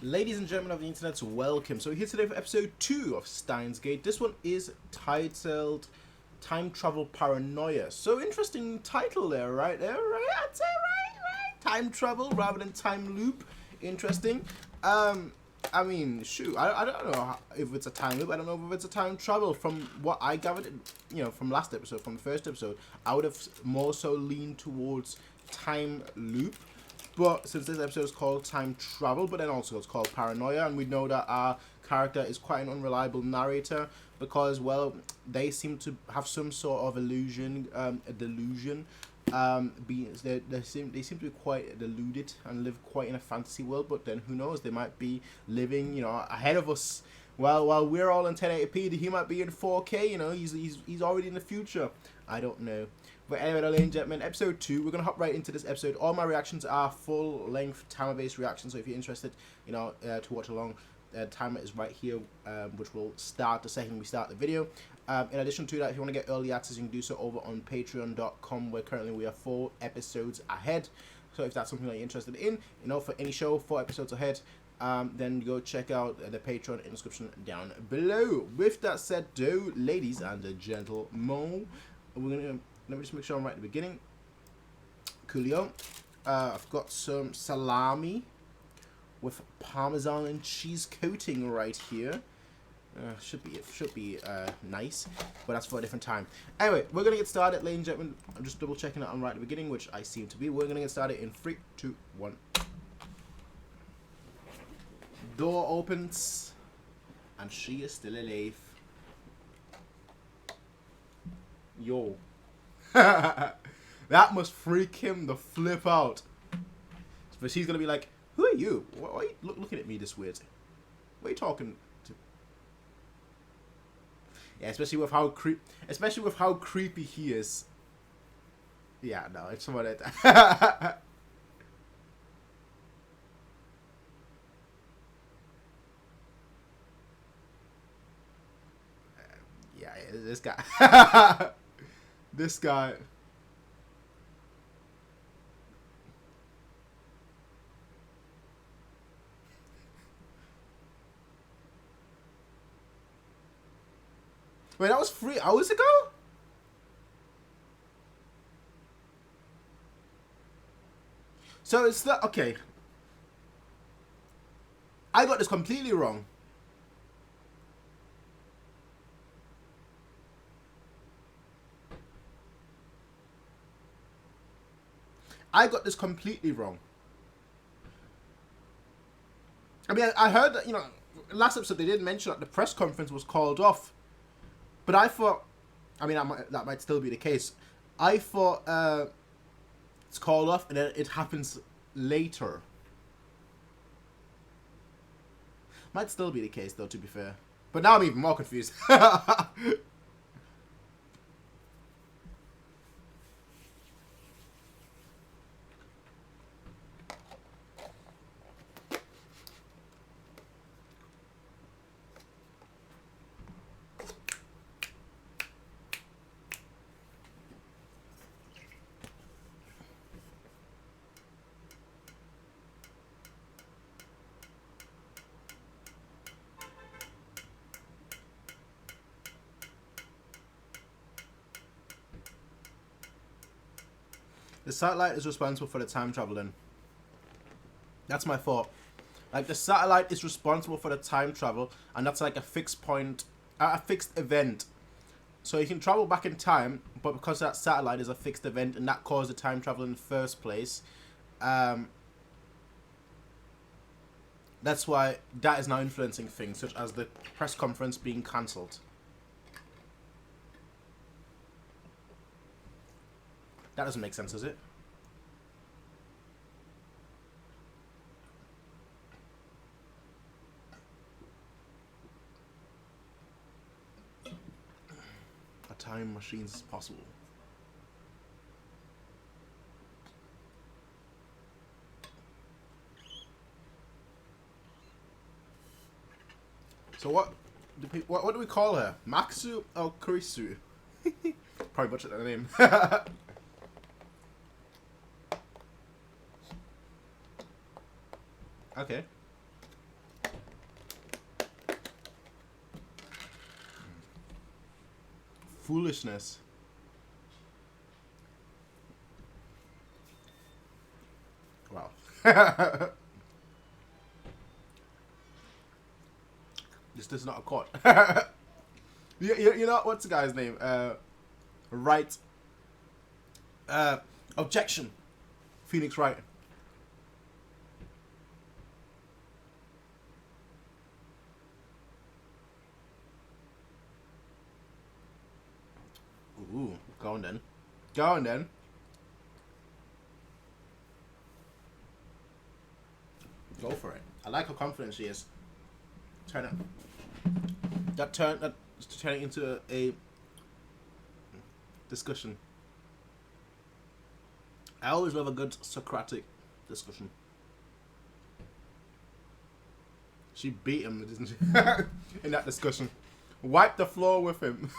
Ladies and gentlemen of the internet, welcome. So we're here today for episode 2 of Steins. This one is titled Time Travel Paranoia. So interesting title there, right there, right? I'd say right. Time travel rather than time loop. Interesting. I mean, shoot, I don't know if it's a time loop. I don't know if it's a time travel. From what I gathered, from last episode, from the first episode, I would have more so leaned towards time loop. But since this episode is called Time Travel, but then also it's called Paranoia, and we know that our character is quite an unreliable narrator because, well, they seem to have some sort of illusion, a delusion. They seem to be quite deluded and live quite in a fantasy world. But then who knows? They might be living, ahead of us. While we're all in 1080p, he might be in 4K. He's already in the future. I don't know. But anyway, ladies and gentlemen, episode 2, we're going to hop right into this episode. All my reactions are full-length timer-based reactions, so if you're interested, to watch along, the timer is right here, which will start the second we start the video. In addition to that, if you want to get early access, you can do so over on patreon.com, where currently we are 4 episodes ahead. So if that's something that you're interested in, for any show, 4 episodes ahead, then go check out the Patreon in the description down below. With that said, though, ladies and gentlemen, let me just make sure I'm right at the beginning. Coolio. I've got some salami with parmesan and cheese coating right here. Should be nice, but that's for a different time. Anyway, we're gonna get started, ladies and gentlemen. I'm just double checking that I'm right at the beginning, which I seem to be. We're gonna get started in 3, 2, 1. Door opens, and she is still alive. Yo. That must freak him the flip out. But she's gonna be like, "Who are you? Why are you looking at me this weird? What are you talking to?" Yeah, especially with how creepy he is. Yeah, no, it's someone that. Yeah, this guy. This guy. Wait, that was 3 hours ago? So it's not okay. I got this completely wrong. I got this completely wrong. I mean, I heard that, last episode they did mention that the press conference was called off. But I thought, I mean, that might still be the case. I thought it's called off and then it happens later. Might still be the case, though, to be fair. But now I'm even more confused. The satellite is responsible for the time traveling. That's my thought. Like, the satellite is responsible for the time travel, and that's like a fixed point, a fixed event. So you can travel back in time, but because that satellite is a fixed event and that caused the time travel in the first place, that's why that is now influencing things, such as the press conference being cancelled. That doesn't make sense, does it? A time machine is possible. So what do we call her? Maxu or Kurisu? Probably butchered that name. Okay. foolishness. Wow. This is not a court. You know what's the guy's name? Right. Objection. Phoenix Wright. Ooh, go on then. Go on then. Go for it. I like how confident she is. Turn it. That's turning into a discussion. I always love a good Socratic discussion. She beat him, didn't she? In that discussion. Wipe the floor with him.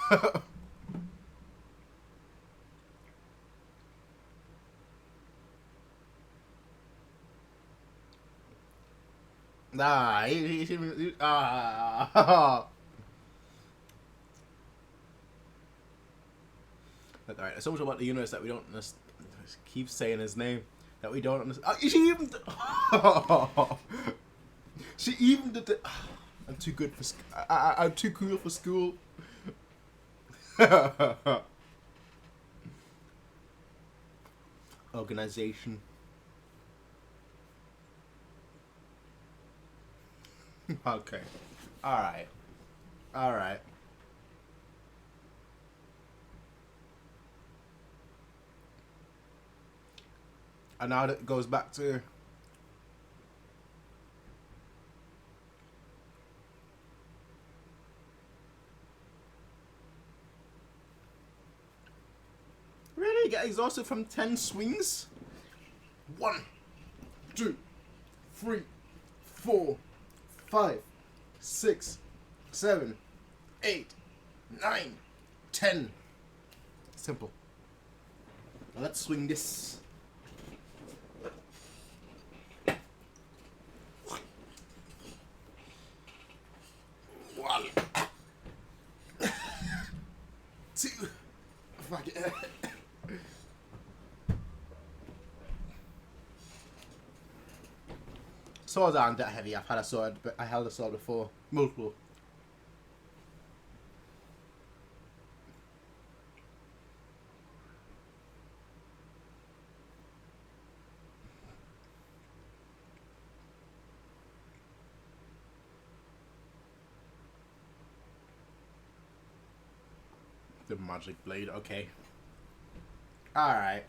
Nah, he Look, alright, there's so much about the universe that we don't keep saying his name that we don't understand. She even she even did it. I'm too good for I'm too cool for school. Organization. Okay. Alright. Alright. And now that goes back to really get exhausted from 10 swings? 1, 2, 3, 4, 5, 6, 7, 8, 9, 10. Simple. Now let's swing this. One, 2, fuck it. Swords aren't that heavy. I've had a sword, but I held a sword before. Multiple. The magic blade, okay. Alright.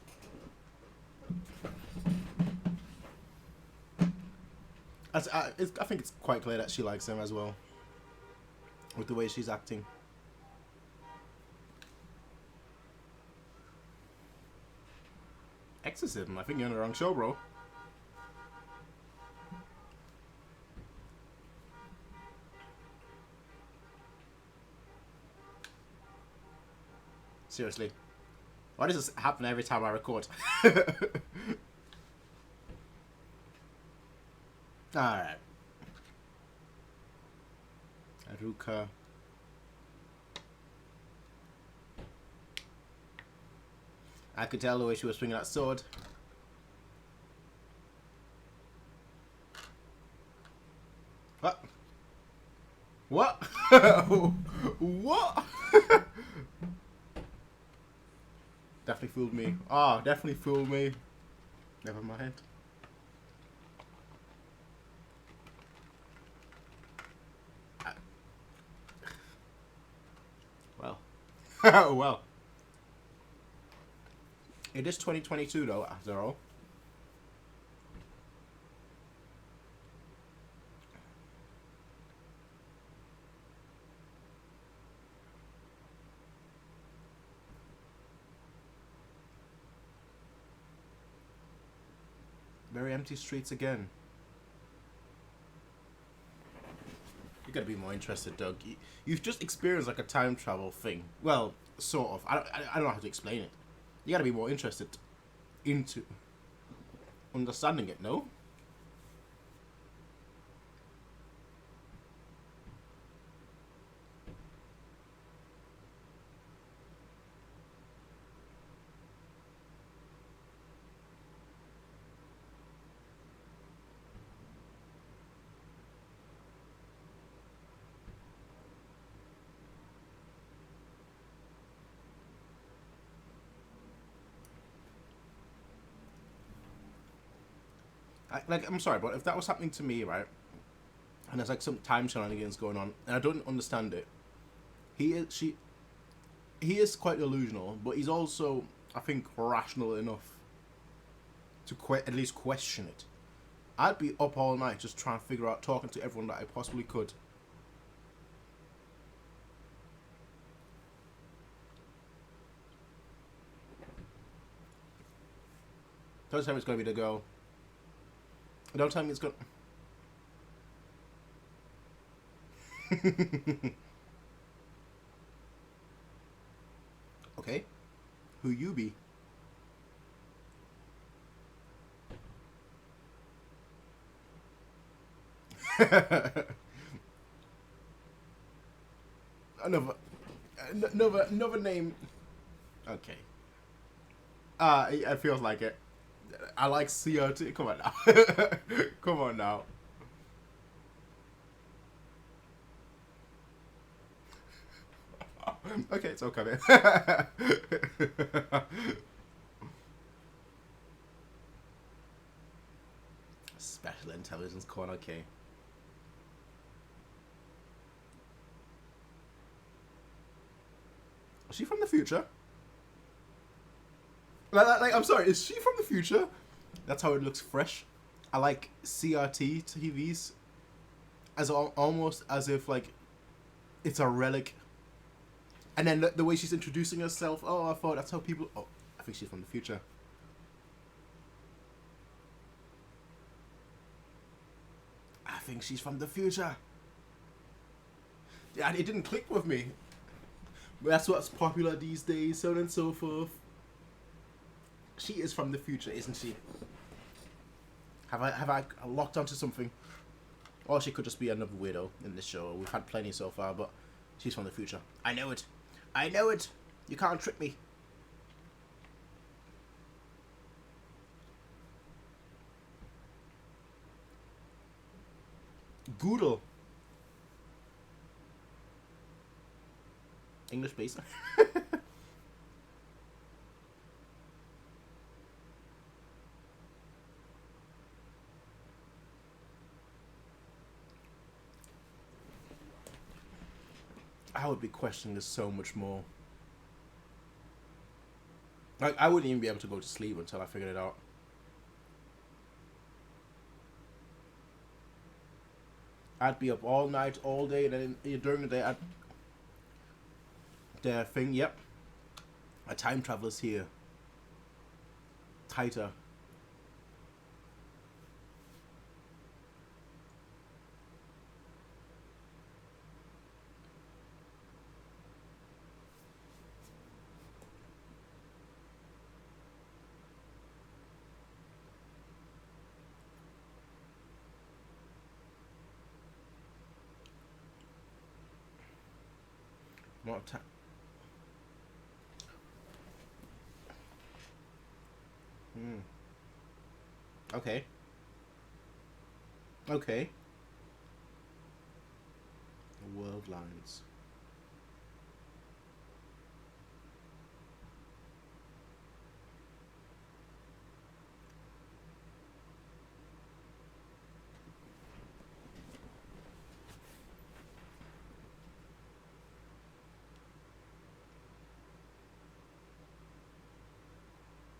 I think it's quite clear that she likes him as well. With the way she's acting. Exorcism? I think you're on the wrong show, bro. Seriously. Why does this happen every time I record? Alright. Aruka. I could tell the way she was swinging that sword. What? What? What? Definitely fooled me. Oh, definitely fooled me. Never mind. Well. Well. It is 2022 though, after all. Very empty streets again. You gotta be more interested, Doug. You've just experienced like a time travel thing. Well, sort of. I don't know how to explain it. You gotta be more interested into understanding it, no? I'm sorry, but if that was happening to me, right, and there's like some time shenanigans going on, and I don't understand it, he is quite delusional, but he's also, I think, rational enough to at least question it. I'd be up all night just trying to figure out, talking to everyone that I possibly could. Don't tell me it's going to be the girl. Don't tell me it's going to... Okay. Who you be? another name. Okay. It feels like it. I like CRT. Come on now. Come on now. Okay, it's okay. Special intelligence corner. Okay. Is she from the future? I'm sorry, is she from the future? That's how it looks fresh. I like CRT TVs as almost as if like it's a relic. And then the way she's introducing herself, oh, I thought that's how people. Oh, I think she's from the future. I think she's from the future. Yeah, it didn't click with me. But that's what's popular these days, so on and so forth. She is from the future, isn't she? Have I locked onto something? Or she could just be another weirdo in this show. We've had plenty so far, but she's from the future. I know it. I know it. You can't trick me. Goodle. English based. I would be questioning this so much more. Like, I wouldn't even be able to go to sleep until I figured it out. I'd be up all night, all day, and then during the day, I'd... The thing, yep. A time traveler's here. Tighter. More time. Okay. Okay. World lines.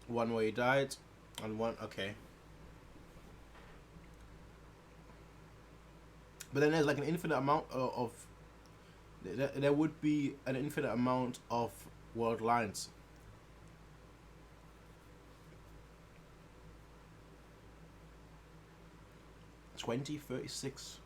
One where he died, and one... Okay. But then there's like an infinite amount of there would be an infinite amount of world lines. '20, 36.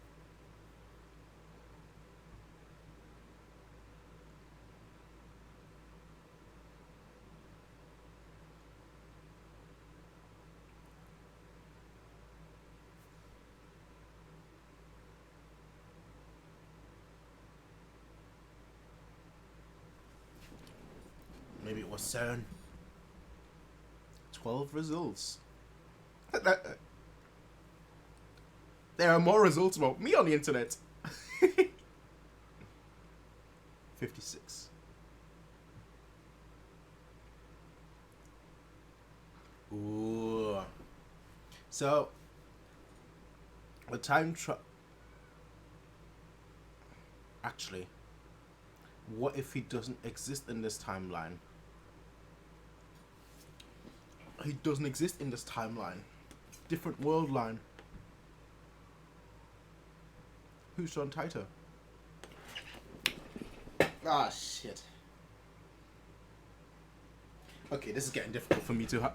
Maybe it was 7. 12 results. There are more results about me on the internet. 56. Ooh. So, The time tra... Actually, what if he doesn't exist in this timeline? He doesn't exist in this timeline. Different world line. Who's John Titor? Ah, shit. Okay, this is getting difficult for me to...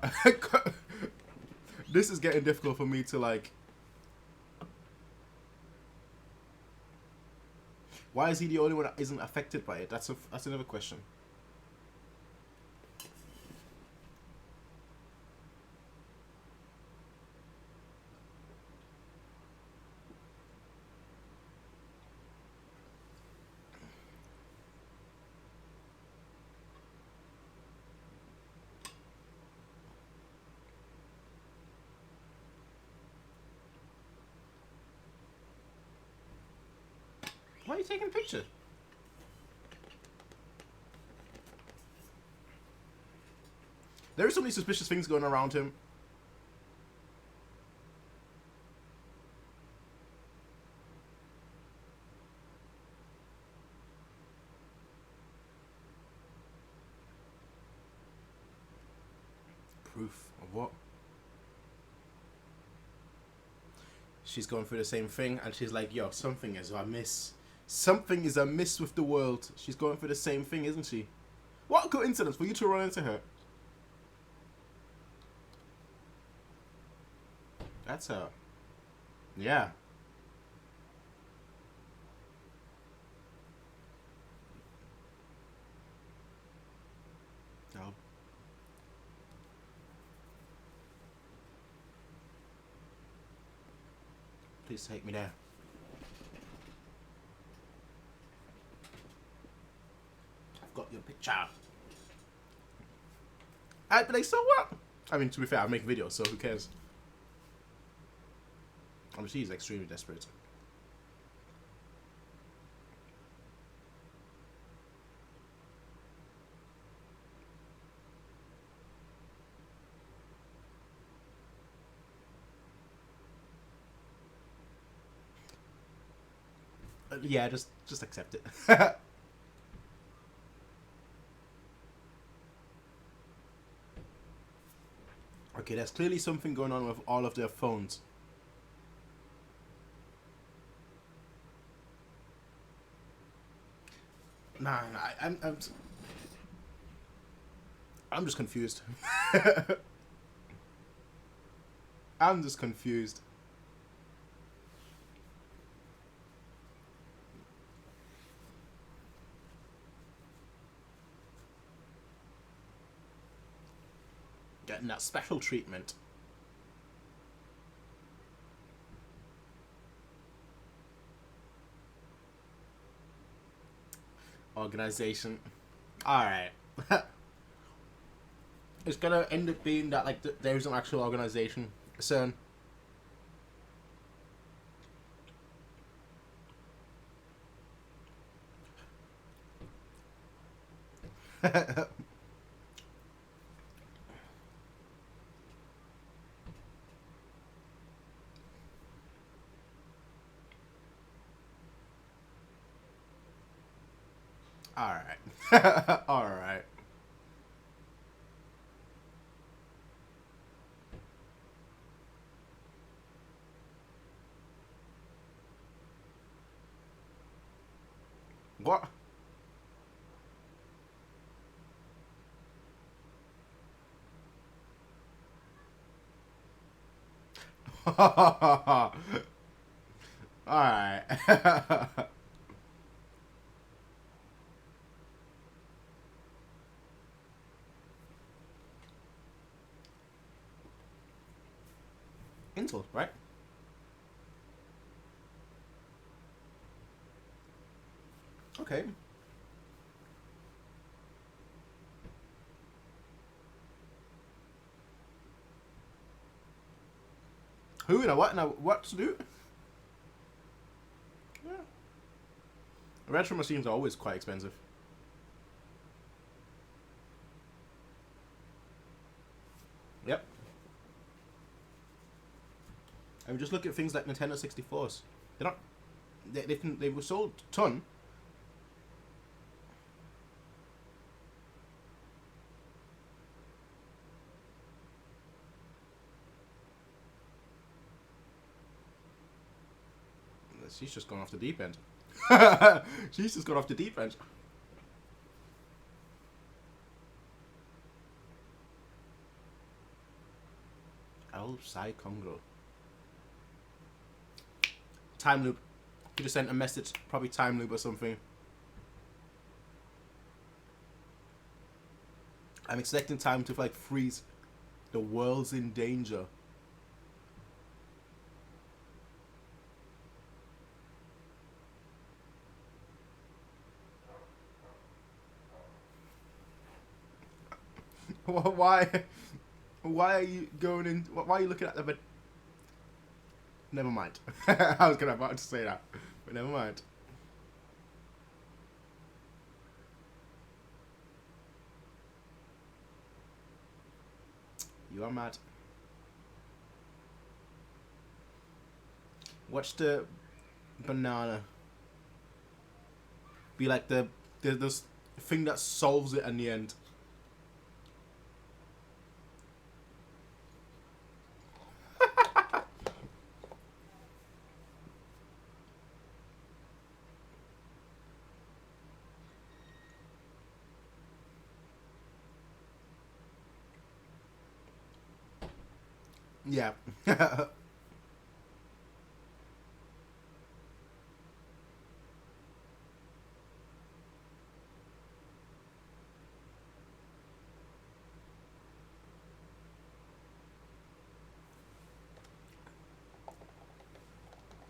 This is getting difficult for me to, like... Why is he the only one that isn't affected by it? That's another question. Why are you taking a picture? There are so many suspicious things going around him. Proof of what? She's going through the same thing, and she's like, yo, something is amiss. Something is amiss with the world. She's going through the same thing, isn't she? What a coincidence for you to run into her. That's her. Yeah. Oh. Please take me there. I've got your picture. I'd be like, so what? I mean, to be fair, I make videos, so who cares? I mean, she's extremely desperate. Yeah, just accept it. Okay, there's clearly something going on with all of their phones. Nah, I'm just confused. I'm just confused. Getting that special treatment. Organization. Alright. It's gonna end up being that, like, there is an actual organization. CERN. Alright. Alright. What? Alright. Intel, right? Okay. Who and what? Now what to do? Yeah. Retro machines are always quite expensive. Yep. I mean, just look at things like Nintendo 64s. They're not. They were sold a ton. She's just gone off the deep end. She's just gone off the deep end. El Psy Congo. Time loop. He just sent a message, probably time loop or something. I'm expecting time to like freeze. The world's in danger. Why? Why are you going in? Why are you looking at the bed? Never mind. I was about to say that, but never mind. You are mad. Watch the banana be like the thing that solves it in the end. Yeah.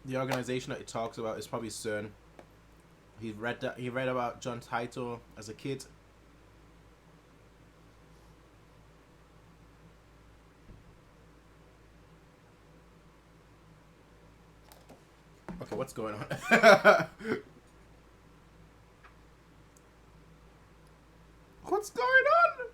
The organization that he talks about is probably CERN. He read about John Titor as a kid. Okay, what's going on? What's going on?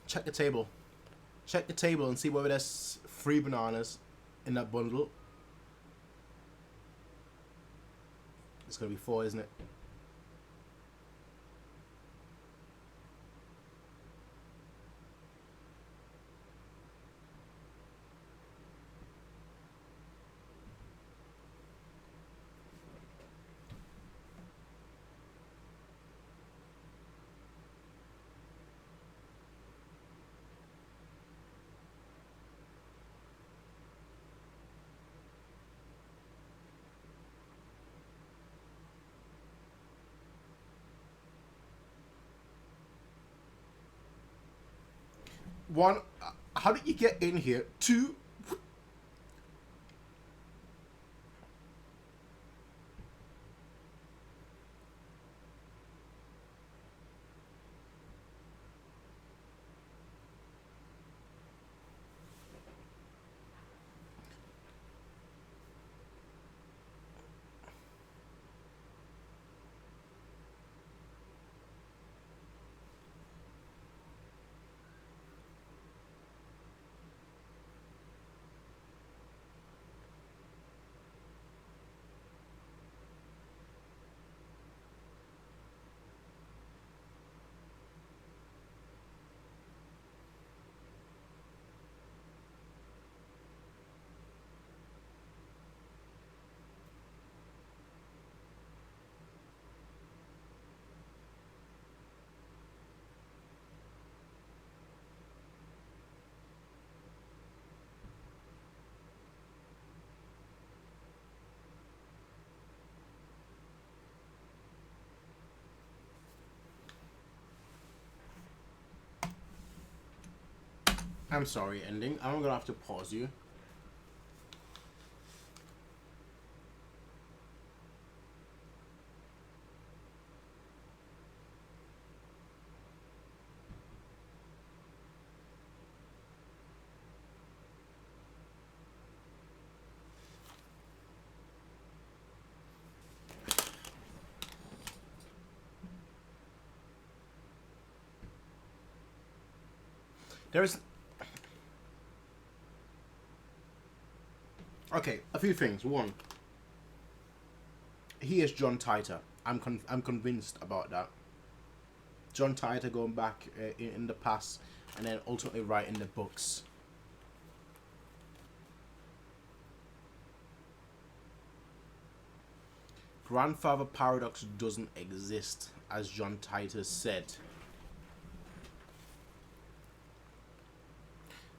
Check the table. Check the table and see whether there's 3 bananas in that bundle. It's gonna be 4, isn't it? One, how did you get in here? 2, I'm sorry, ending. I'm gonna have to pause you. There's okay, a few things. One, he is John Titor. I'm convinced about that. John Titor going back in the past and then ultimately writing the books. Grandfather Paradox doesn't exist, as John Titor said.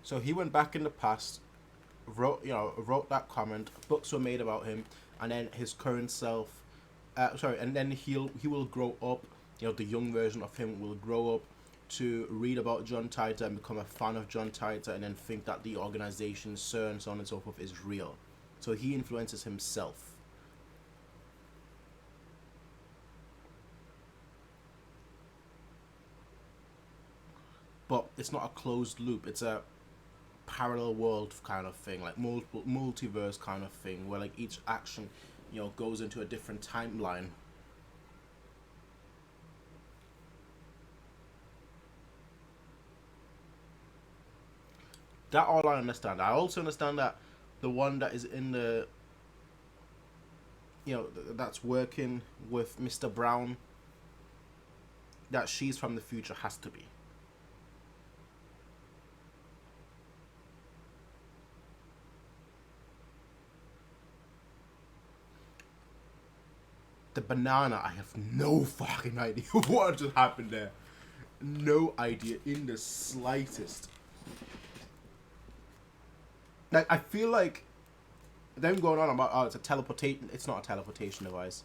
So he went back in the past, wrote that comment. Books were made about him, and then his current self, and then he will grow up. The young version of him will grow up to read about John Titor and become a fan of John Titor, and then think that the organization, CERN, so on and so forth, is real. So he influences himself. But it's not a closed loop. It's a parallel world kind of thing, like multiverse kind of thing, where like each action, goes into a different timeline. That all I understand. I also understand that the one that is in the, that's working with Mr. Brown, that she's from the future has to be. The banana, I have no fucking idea what just happened there. No idea in the slightest. Like, I feel like them going on about, it's a teleportation. It's not a teleportation device.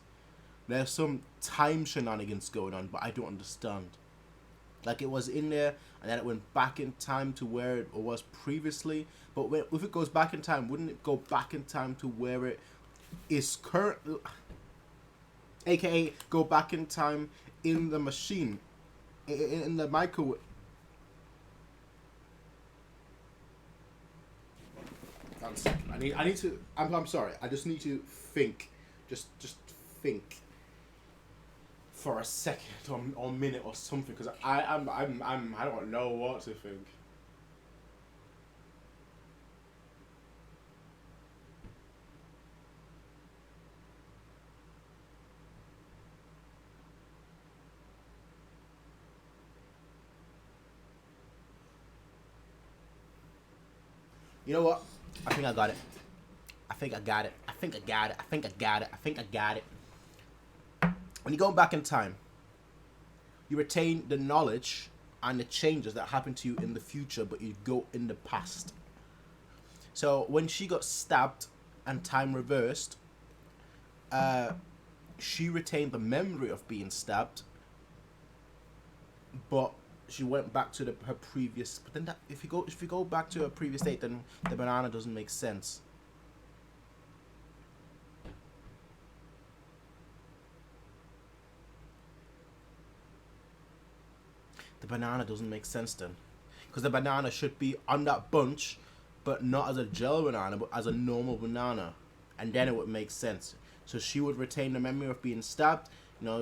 There's some time shenanigans going on, but I don't understand. Like, it was in there, and then it went back in time to where it was previously. But if it goes back in time, wouldn't it go back in time to where it is currently? AKA go back in time in the machine, in the microwave. I need to. I'm sorry. I just need to think. Just think for a second or minute or something, because I don't know what to think. You know what? I think I got it. I think I got it. I think I got it. I think I got it. I think I got it. When you go back in time, you retain the knowledge and the changes that happen to you in the future, but you go in the past. So when she got stabbed and time reversed, she retained the memory of being stabbed, but she went back to her previous. But then if you go back to her previous state, then the banana doesn't make sense. The banana doesn't make sense then, because the banana should be on that bunch, but not as a gel banana, but as a normal banana, and then it would make sense. So she would retain the memory of being stabbed.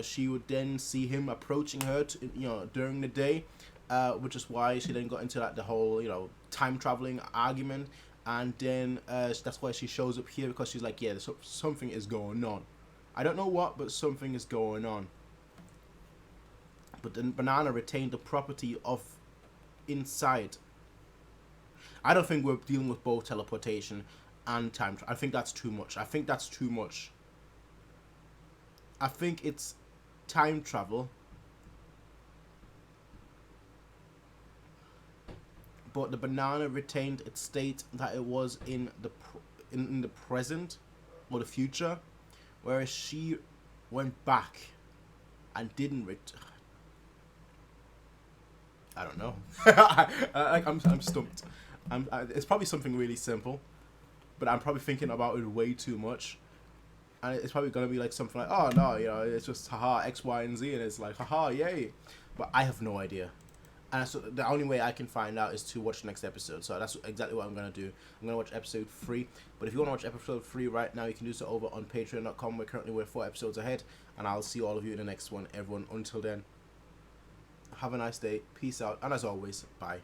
She would then see him approaching her, during the day, which is why she then got into the whole, time traveling argument, and then that's why she shows up here, because she's like, yeah, something is going on. I don't know what, but something is going on. But the banana retained the property of inside. I don't think we're dealing with both teleportation and time. I think that's too much. I think it's time travel, but the banana retained its state that it was in the present or the future, whereas she went back and didn't I don't know. I'm stumped. It's probably something really simple, but I'm probably thinking about it way too much. And it's probably going to be like something like, oh no, it's just haha, X, Y, and Z, and it's like, haha, yay. But I have no idea. And so the only way I can find out is to watch the next episode. So that's exactly what I'm going to do. I'm going to watch episode 3. But if you want to watch episode 3 right now, you can do so over on patreon.com. We're 4 episodes ahead. And I'll see all of you in the next one, everyone. Until then, have a nice day. Peace out. And as always, bye.